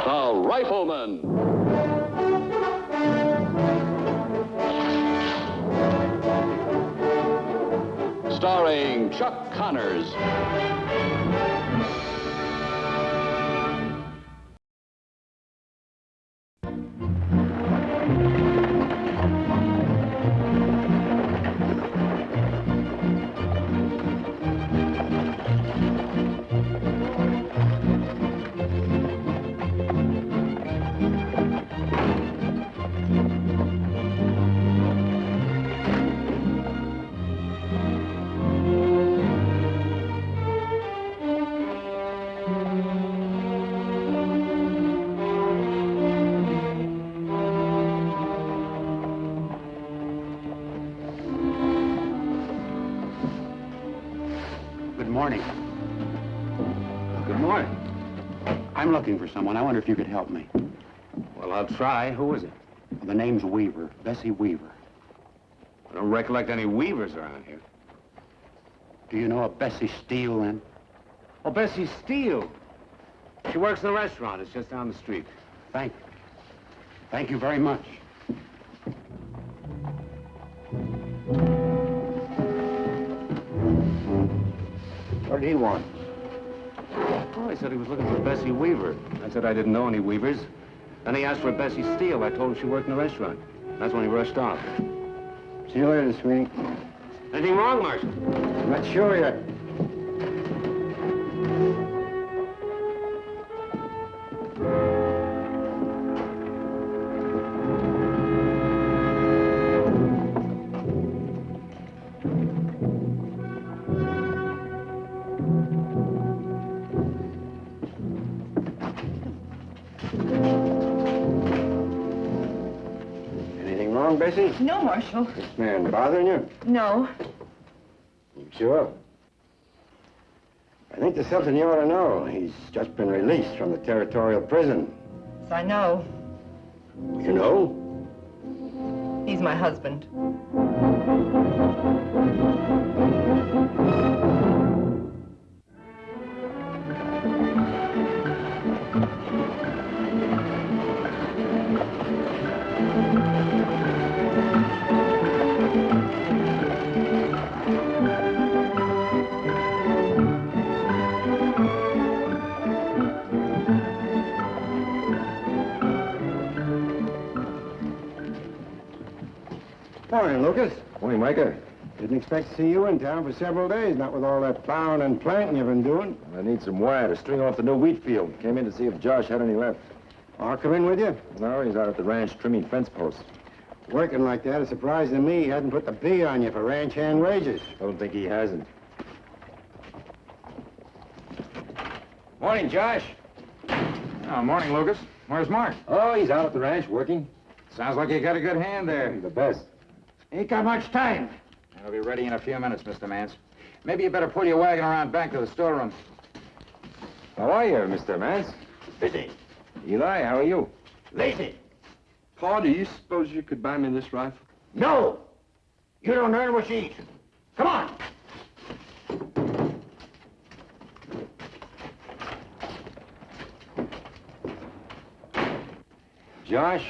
The Rifleman. Starring Chuck Connors. Good morning. Good morning. I'm looking for someone. I wonder if you could help me. Well, I'll try. Who is it? Well, the name's Weaver, Bessie Weaver. I don't recollect any Weavers around here. Do you know a Bessie Steele, then? Oh, Bessie Steele. She works in the restaurant. It's just down the street. Thank you. Thank you very much. What did he want? Oh, he said he was looking for Bessie Weaver. I said I didn't know any Weavers. Then he asked for Bessie Steele. I told him she worked in the restaurant. That's when he rushed off. See you later, sweetie. Anything wrong, Marshal? I'm not sure yet. Anything wrong, Bessie? No, Marshal. This man bothering you? No. You sure? I think there's something you ought to know. He's just been released from the territorial prison. Yes, I know. You know? He's my husband. Morning, Lucas. Morning, Micah. Didn't expect to see you in town for several days, not with all that plowing and planting you've been doing. I need some wire to string off the new wheat field. Came in to see if Josh had any left. I'll come in with you. No, he's out at the ranch trimming fence posts. Working like that is surprising to me. He hadn't put the B on you for ranch hand wages. Don't think he hasn't. Morning, Josh. Oh, morning, Lucas. Where's Mark? Oh, he's out at the ranch working. Sounds like you got a good hand there. He's the best. Ain't got much time. It'll be ready in a few minutes, Mr. Mance. Maybe you better pull your wagon around back to the storeroom. How are you, Mr. Mance? Busy. Eli, how are you? Lazy. Pa, do you suppose you could buy me this rifle? No. You don't earn what you eat. Come on. Josh,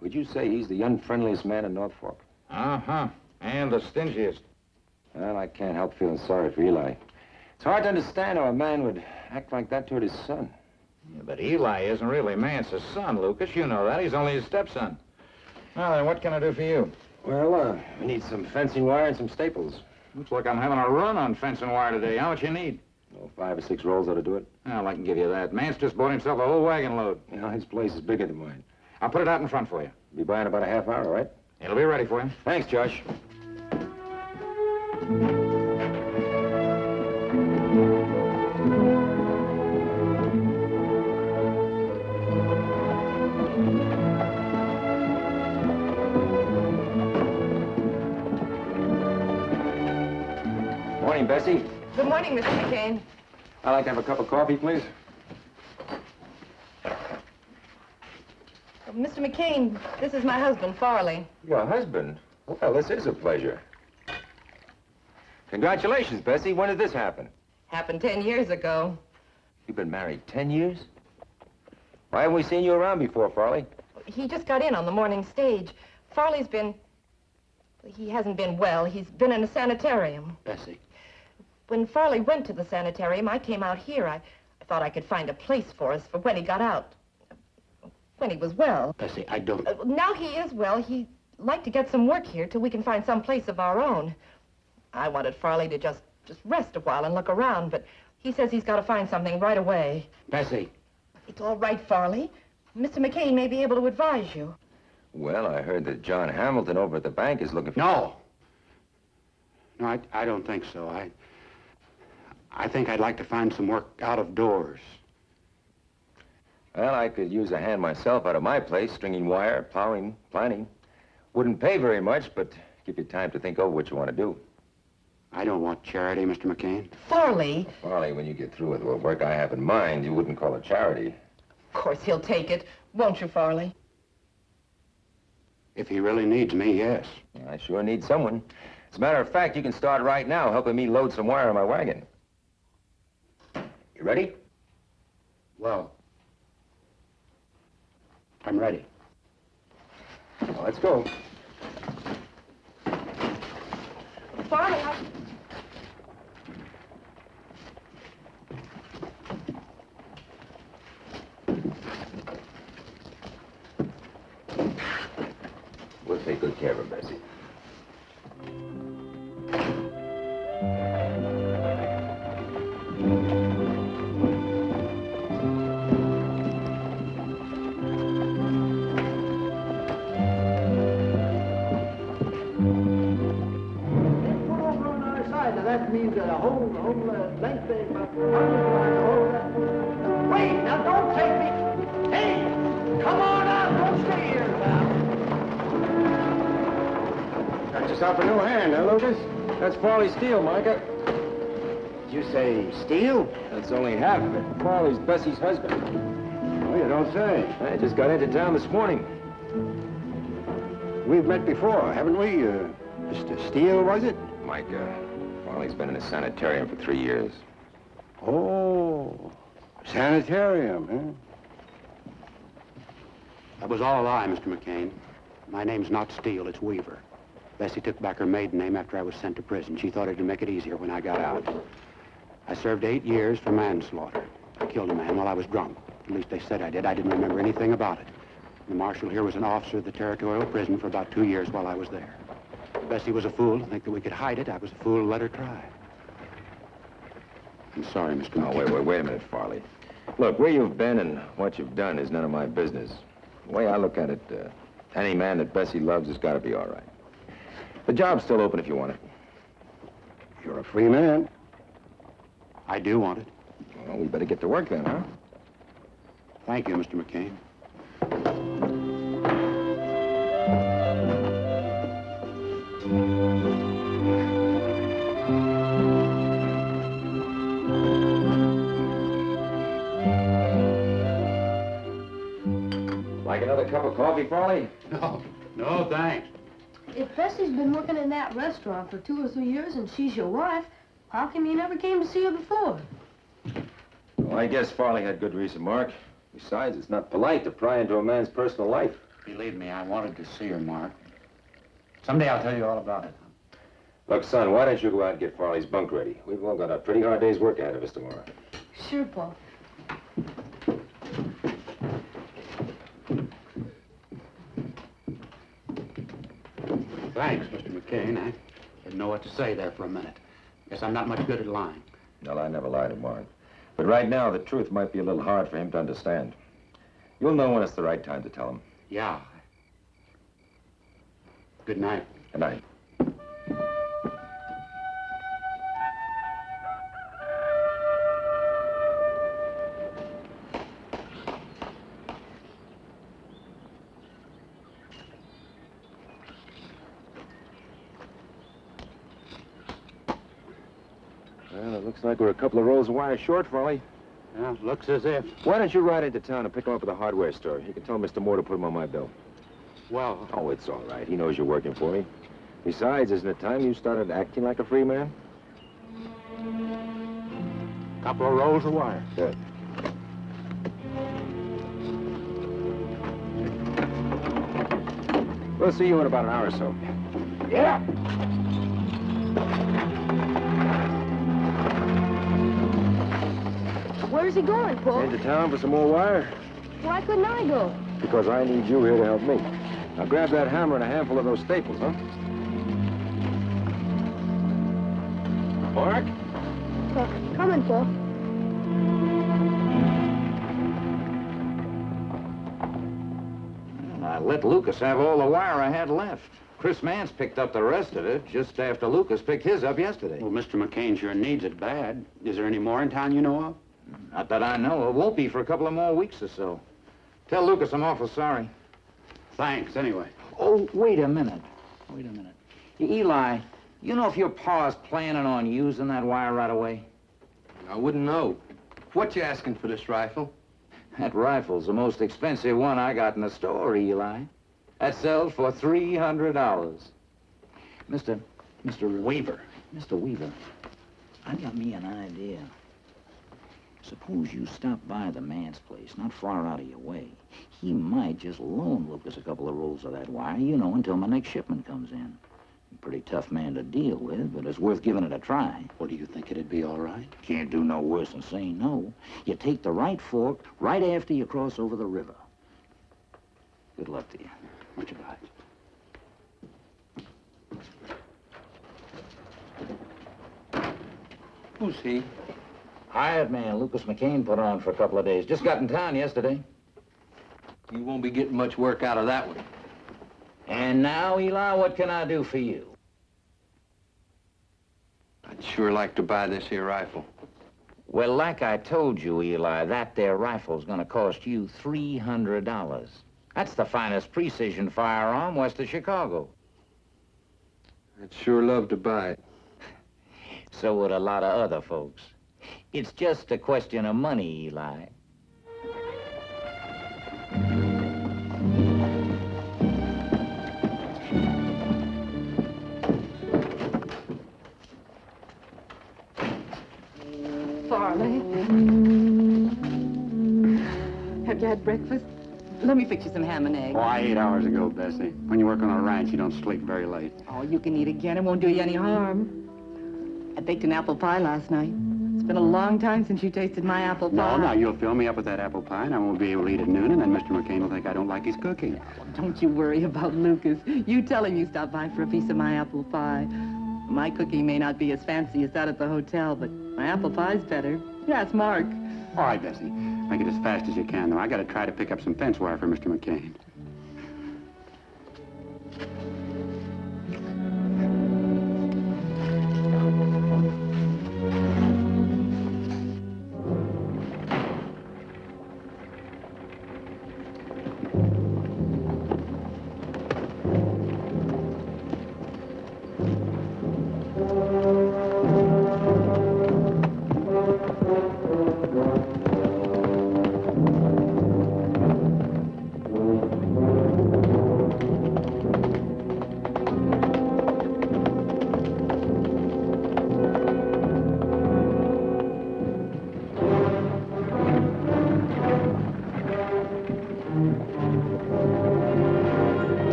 would you say he's the unfriendliest man in North Fork? Uh-huh. And the stingiest. Well, I can't help feeling sorry for Eli. It's hard to understand how a man would act like that toward his son. Yeah, but Eli isn't really Mance's son, Lucas. You know that. He's only his stepson. Now, then, what can I do for you? Well, we need some fencing wire and some staples. Looks like I'm having a run on fence and wire today. How much you need? Oh, 5 or 6 rolls ought to do it. Well, I can give you that. Mance just bought himself a whole wagon load. You know, his place is bigger than mine. I'll put it out in front for you. Be by in about a half hour, all right? It'll be ready for you. Thanks, Josh. Morning, Bessie. Good morning, Mr. McCain. I'd like to have a cup of coffee, please. Mr. McCain, this is my husband, Farley. Your husband? Well, this is a pleasure. Congratulations, Bessie. When did this happen? Happened 10 years ago. You've been married 10 years? Why haven't we seen you around before, Farley? He just got in on the morning stage. Farley's been... He hasn't been well. He's been in a sanitarium. Bessie. When Farley went to the sanitarium, I came out here. I thought I could find a place for us for when he got out. When he was well. Bessie, I don't... Now he is well. He'd like to get some work here till we can find some place of our own. I wanted Farley to just rest a while and look around, but he says he's got to find something right away. Bessie. It's all right, Farley. Mr. McCain may be able to advise you. Well, I heard that John Hamilton over at the bank is looking for... No. No, I don't think so. I think I'd like to find some work out of doors. Well, I could use a hand myself out of my place, stringing wire, plowing, planting. Wouldn't pay very much, but give you time to think over what you want to do. I don't want charity, Mr. McCain. Farley? Farley, when you get through with what work I have in mind, you wouldn't call it charity. Of course he'll take it. Won't you, Farley? If he really needs me, yes. I sure need someone. As a matter of fact, you can start right now helping me load some wire on my wagon. You ready? Well, I'm ready. Well, let's go. Farley, We'll take good care of him, Bessie. That means that the whole length of my Wait, now don't take me. Hey, come on out, don't stay here now. Got yourself a new hand, huh, Lucas? That's Farley Steele, Micah. Did you say Steele? That's only half of it. Farley's Bessie's husband. Oh, you don't say. I just got into town this morning. We've met before, haven't we? Mr. Steele, was it? Micah, Farley's been in a sanitarium for 3 years. Oh, sanitarium, huh? That was all a lie, Mr. McCain. My name's not Steele, it's Weaver. Bessie took back her maiden name after I was sent to prison. She thought it'd make it easier when I got out. I served 8 years for manslaughter. I killed a man while I was drunk. At least they said I did. I didn't remember anything about it. The marshal here was an officer of the territorial prison for about 2 years while I was there. Bessie was a fool to think that we could hide it. I was a fool to let her try. I'm sorry, Mr. McCain. Oh, wait a minute, Farley. Look, where you've been and what you've done is none of my business. The way I look at it, any man that Bessie loves has got to be all right. The job's still open if you want it. You're a free man. I do want it. Well, we better get to work then, huh? Thank you, Mr. McCain. Like another cup of coffee, Farley? No, thanks. If Bessie's been working in that restaurant for 2 or 3 years and she's your wife, how come you never came to see her before? Well, I guess Farley had good reason, Mark. Besides, it's not polite to pry into a man's personal life. Believe me, I wanted to see her, Mark. Someday I'll tell you all about it. Look, son, why don't you go out and get Farley's bunk ready? We've all got a pretty hard day's work ahead of us tomorrow. Sure, Paul. Thanks, Mr. McCain. I didn't know what to say there for a minute. Guess I'm not much good at lying. Well, I never lie to Mark. But right now, the truth might be a little hard for him to understand. You'll know when it's the right time to tell him. Yeah. Good night. Good night. Well, it looks like we're a couple of rolls of wire short, Farley. Yeah, looks as if. Why don't you ride into town and pick him up at the hardware store? You can tell Mr. Moore to put him on my bill. Well... Oh, it's all right. He knows you're working for me. Besides, isn't it time you started acting like a free man? Couple of rolls of wire. Good. We'll see you in about an hour or so. Yeah. Where's he going, Paul? Into town for some more wire? Why couldn't I go? Because I need you here to help me. Now grab that hammer and a handful of those staples, huh? Mark? Coming, Paul. I let Lucas have all the wire I had left. Chris Mance picked up the rest of it just after Lucas picked his up yesterday. Well, Mr. McCain sure needs it bad. Is there any more in town you know of? Not that I know. It won't be for a couple of more weeks or so. Tell Lucas I'm awful sorry. Thanks, anyway. Oh, wait a minute. Wait a minute. Eli, you know if your pa's planning on using that wire right away? I wouldn't know. What you asking for this rifle? That rifle's the most expensive one I got in the store, Eli. That sells for $300. Mr. Weaver. Mr. Weaver, I got me an idea. Suppose you stop by the man's place, not far out of your way. He might just loan Lucas a couple of rolls of that wire, you know, until my next shipment comes in. Pretty tough man to deal with, but it's worth giving it a try. Well, do you think it'd be all right? Can't do no worse than saying no. You take the right fork right after you cross over the river. Good luck to you. Much obliged. Who's he? Hired man Lucas McCain put on for a couple of days. Just got in town yesterday. You won't be getting much work out of that one. And now, Eli, what can I do for you? I'd sure like to buy this here rifle. Well, like I told you, Eli, that there rifle's gonna cost you $300. That's the finest precision firearm west of Chicago. I'd sure love to buy it. So would a lot of other folks. It's just a question of money, Eli. Farley. Have you had breakfast? Let me fix you some ham and eggs. Oh, I ate hours ago, Bessie. When you work on a ranch, you don't sleep very late. Oh, you can eat again. It won't do you any harm. I baked an apple pie last night. It's been a long time since you tasted my apple pie. No, now you'll fill me up with that apple pie, and I won't be able to eat at noon, and then Mr. McCain will think I don't like his cooking. Don't you worry about Lucas. You tell him you stopped by for a piece of my apple pie. My cooking may not be as fancy as that at the hotel, but my apple pie's better. Yes, Mark. All right, Bessie. Make it as fast as you can, though. I gotta try to pick up some fence wire for Mr. McCain.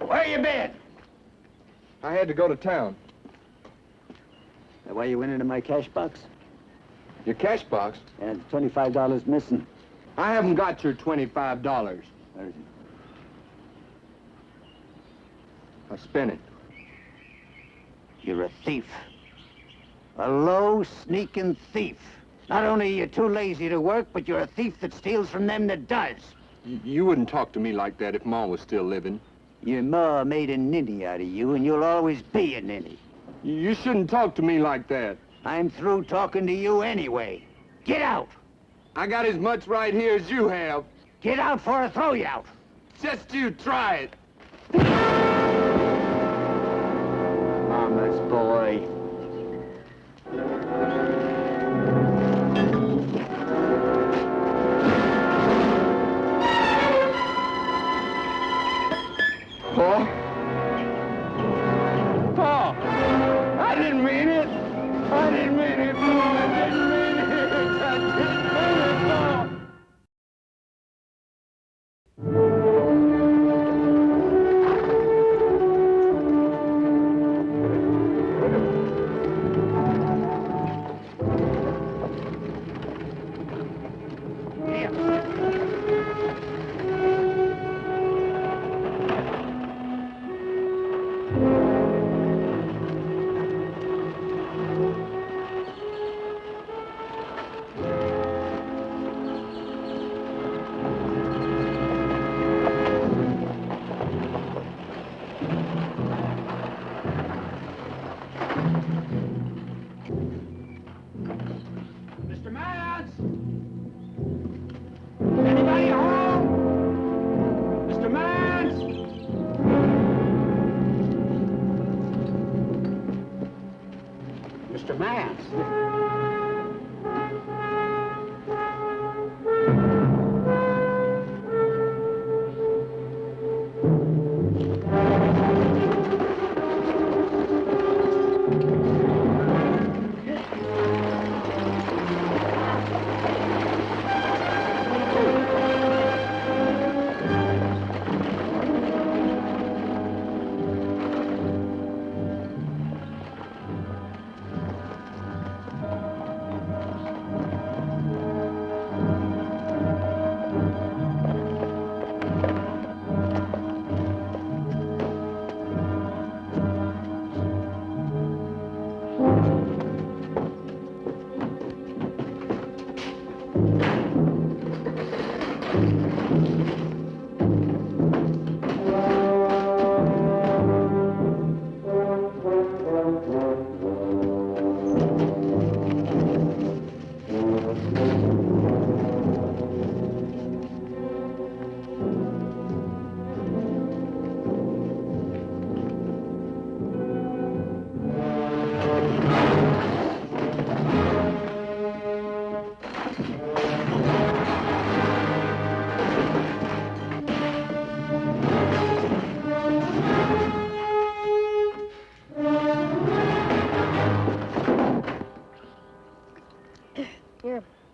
Where you been? I had to go to town. That why you went into my cash box? Your cash box? And $25 missing. I haven't got your $25. Where is it? I spent it. You're a thief. A low, sneaking thief. Not only are you too lazy to work, but you're a thief that steals from them that does. You wouldn't talk to me like that if Ma was still living. Your ma made a ninny out of you, and you'll always be a ninny. You shouldn't talk to me like that. I'm through talking to you anyway. Get out! I got as much right here as you have. Get out before I throw you out! Just you try it.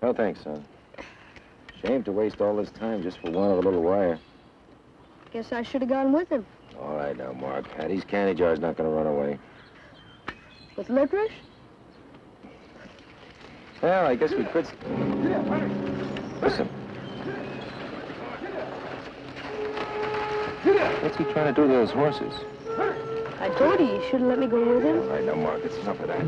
No thanks, son. Shame to waste all this time just for one of a little wire. Guess I should have gone with him. All right now, Mark. These candy jars not gonna run away. With licorice? Well, I guess we could... Listen. What's he trying to do to those horses? I told you you should have let me go with him. All right now, Mark. It's enough of that.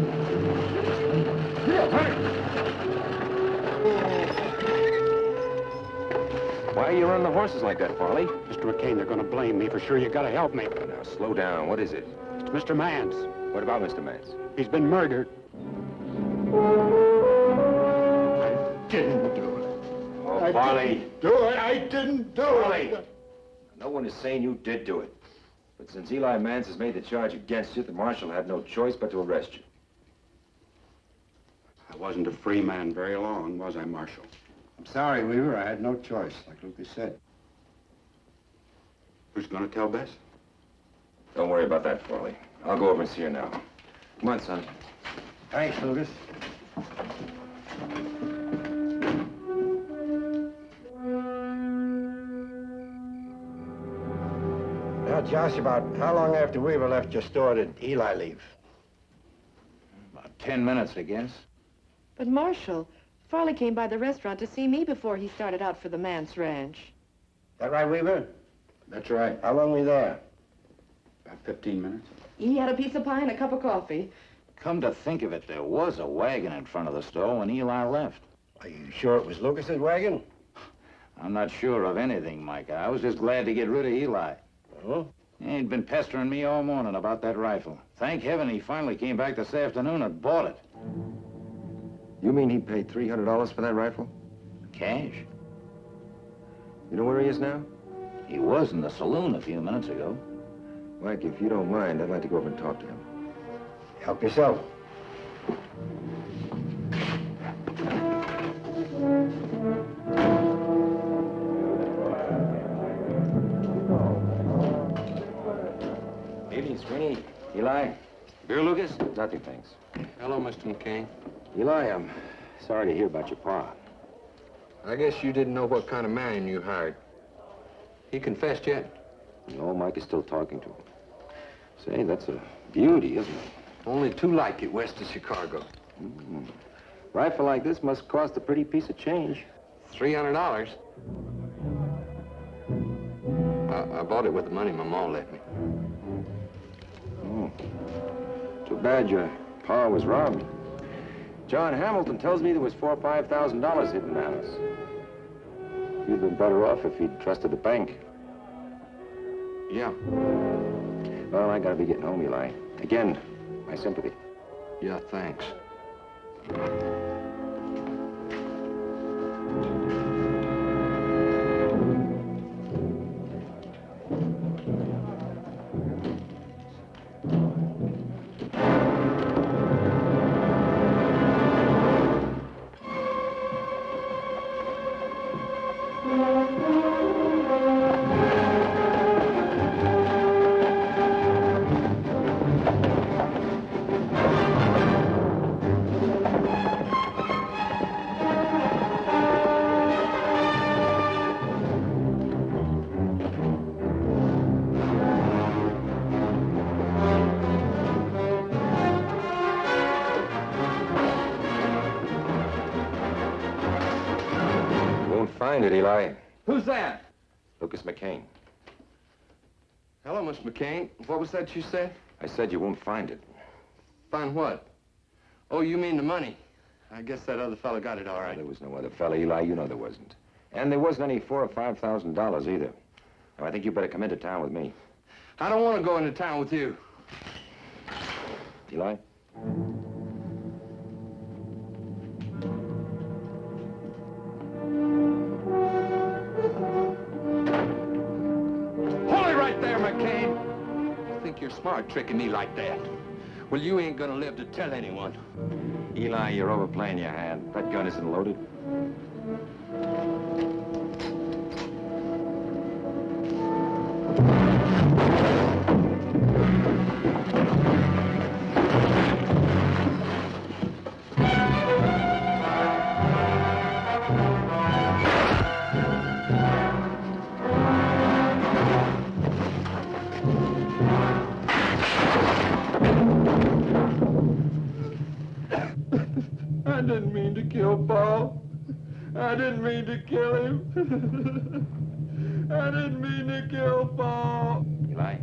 Why are you running the horses like that, Farley? Mr. McCain, they're going to blame me for sure. You got to help me. Oh, now, slow down. What is it? It's Mr. Mance. What about Mr. Mance? He's been murdered. I didn't do it. Oh, Farley. Do it. I didn't do Farley. it. No one is saying you did do it. But since Eli Mance has made the charge against you, the marshal had no choice but to arrest you. I wasn't a free man very long, was I, Marshal? I'm sorry, Weaver. I had no choice, like Lucas said. Who's going to tell Bess? Don't worry about that, Farley. I'll go over and see her now. Come on, son. Thanks, Lucas. Now, Josh, about how long after Weaver left your store did Eli leave? About 10 minutes, I guess. But, Marshal, Farley came by the restaurant to see me before he started out for the Mance Ranch. That right, Weaver? That's right. How long were you there? About 15 minutes. He had a piece of pie and a cup of coffee. Come to think of it, there was a wagon in front of the store when Eli left. Are you sure it was Lucas's wagon? I'm not sure of anything, Micah. I was just glad to get rid of Eli. Oh? He'd been pestering me all morning about that rifle. Thank heaven he finally came back this afternoon and bought it. You mean he paid $300 for that rifle? Cash? You know where he is now? He was in the saloon a few minutes ago. Mike, if you don't mind, I'd like to go over and talk to him. Help yourself. Evening, Sweeney. Eli? Beer, Lucas? Nothing, thanks. Hello, Mr. McCain. Eli, I'm sorry to hear about your pa. I guess you didn't know what kind of man you hired. He confessed yet? No, Mike is still talking to him. Say, that's a beauty, isn't it? Only two like it west of Chicago. Rifle like this must cost a pretty piece of change. $300. I bought it with the money my mom left me. Oh. Too bad your pa was robbed. John Hamilton tells me there was $4,000 or $5,000 hidden in the house. You'd been better off if he'd trusted the bank. Yeah. Well, I gotta be getting home, Eli. Again, my sympathy. Yeah, thanks. Find it, Eli. Who's that? Lucas McCain. Hello, Mr. McCain. What was that you said? I said you won't find it. Find what? Oh, you mean the money. I guess that other fellow got it all right. There was no other fella, Eli. You know there wasn't. And there wasn't any $4,000 or $5,000 either. Now, I think you better come into town with me. I don't want to go into town with you. Eli? smart tricking me like that. Well, you ain't gonna live to tell anyone. Eli, you're overplaying your hand. That gun isn't loaded. I didn't mean to kill Paul. I didn't mean to kill him. I didn't mean to kill Paul. Eli?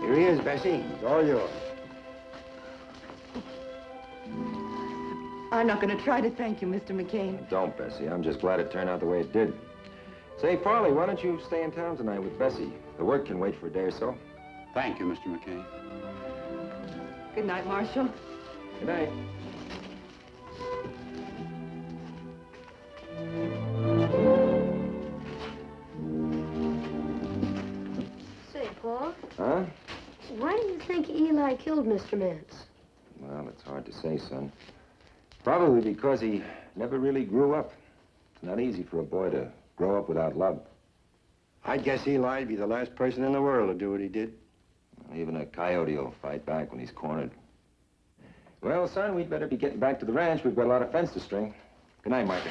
Here he is, Bessie. It's all yours. I'm not going to try to thank you, Mr. McCain. Don't, Bessie. I'm just glad it turned out the way it did. Say, Farley, why don't you stay in town tonight with Bessie? The work can wait for a day or so. Thank you, Mr. McCain. Good night, Marshal. Good night. Say, Paul, Huh? why do you think Eli killed Mr. Mance? Well, it's hard to say, son. Probably because he never really grew up. It's not easy for a boy to grow up without love. I guess Eli'd be the last person in the world to do what he did. Even a coyote will fight back when he's cornered. Well, son, we'd better be getting back to the ranch. We've got a lot of fence to string. Good night, Martha.